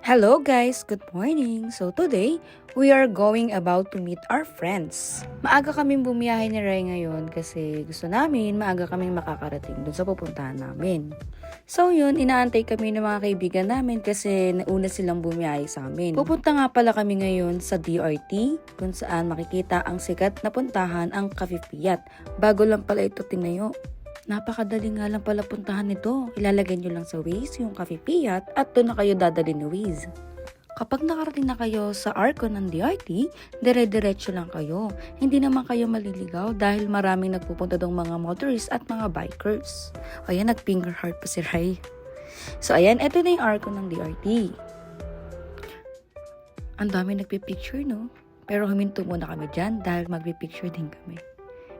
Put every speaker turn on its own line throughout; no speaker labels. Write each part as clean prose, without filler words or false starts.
Hello guys, good morning. So today, we are going about to meet our friends. Maaga kaming bumiyahe ni Ray ngayon kasi gusto namin maaga kaming makakarating dun sa pupuntahan namin. So yun, inaantay kami ng mga kaibigan namin kasi nauna silang bumiyahe sa amin. Pupunta nga pala kami ngayon sa DRT kung saan makikita ang sikat na puntahan ang Cafe Piat. Bago lang pala ito tinayo. Napakadali nga lang pala puntahan nito. Ilalagay nyo lang sa Waze yung Cafe Piat at doon na kayo dadali ni Waze. Kapag nakarating na kayo sa arko ng DRT, dire-diretso lang kayo. Hindi naman kayo maliligaw dahil maraming nagpupunta dong mga motorists at mga bikers. Ayan, nag-finger heart pa si Ray. So ayan, eto na yung arko ng DRT. Ang dami nagpipicture, no? Pero huminto muna kami dyan dahil magpipicture din kami.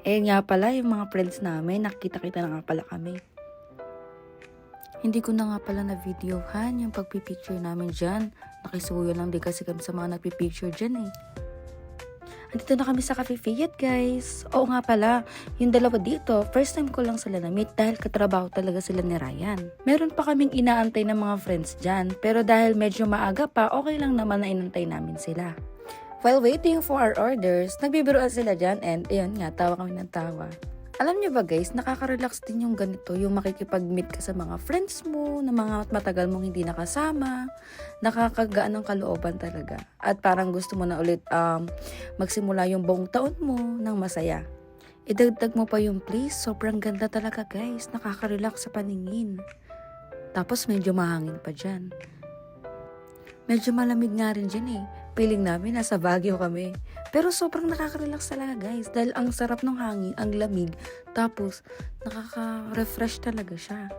Eh nga pala, yung mga friends namin, nakita-kita na nga pala kami. Hindi ko na nga pala na videohan yung pagpipicture namin dyan. Nakisuyo lang din kasi kami sa mga nagpipicture dyan eh. Andito na kami sa Cafe Fiat guys. Oo nga pala, yung dalawa dito, first time ko lang sila na-meet dahil katrabaho talaga sila ni Ryan. Meron pa kaming inaantay ng mga friends dyan, pero dahil medyo maaga pa, okay lang naman na inantay namin sila. While waiting for our orders, nagbibiruan sila dyan and ayun nga, tawa kami ng tawa. Alam niyo ba guys, nakaka-relax din yung ganito, yung makikipag-meet ka sa mga friends mo, na mga matagal mong hindi nakasama, nakakagaan ng kalooban talaga. At parang gusto mo na ulit magsimula yung buong taon mo ng masaya. Idagdag mo pa yung place, sobrang ganda talaga guys, nakaka-relax sa paningin. Tapos medyo mahangin pa dyan. Medyo malamig nga rin dyan eh. Feeling namin nasa Baguio kami. Pero sobrang nakaka-relax talaga guys. Dahil ang sarap ng hangin, ang lamig. Tapos nakaka-refresh talaga siya.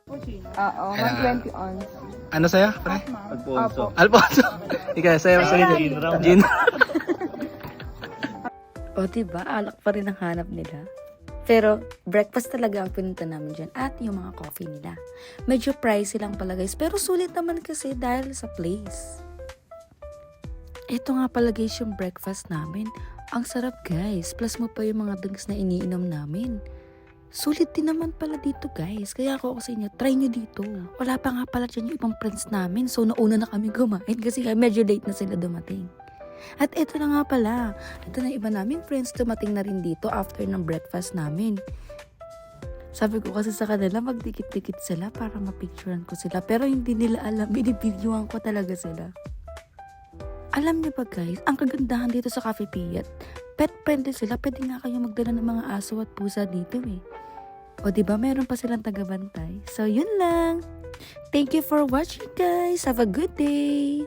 Oo, 120 ons.
Ano sa'yo, pre?
Alfonso.
Alfonso. Ikaw, sa'yo sa Gin.
O diba, alak pa rin ang hanap nila. Pero breakfast talaga ang pinunta namin dyan at yung mga coffee nila. Medyo pricey lang pala guys, pero sulit naman kasi dahil sa place. Ito nga pala guys yung breakfast namin. Ang sarap guys, plus mo pa yung mga drinks na iniinom namin. Sulit din naman pala dito guys, kaya ako sa inyo, try nyo dito. Wala pa nga pala dyan yung ibang friends namin, so nauna na kami kumain kasi medyo late na sila dumating. At ito na nga pala, ito na iba naming friends dumating na rin dito after ng breakfast namin. Sabi ko kasi sa kanila magdikit-dikit sila para mapicturean ko sila, pero hindi nila alam, binibidyoan ko talaga sila. Alam niyo ba guys, ang kagandahan dito sa Cafe Piat, pet friendly sila, pwede nga kayo magdala ng mga aso at pusa dito eh. O diba meron pa silang tagabantay? So yun lang. Thank you for watching guys, have a good day!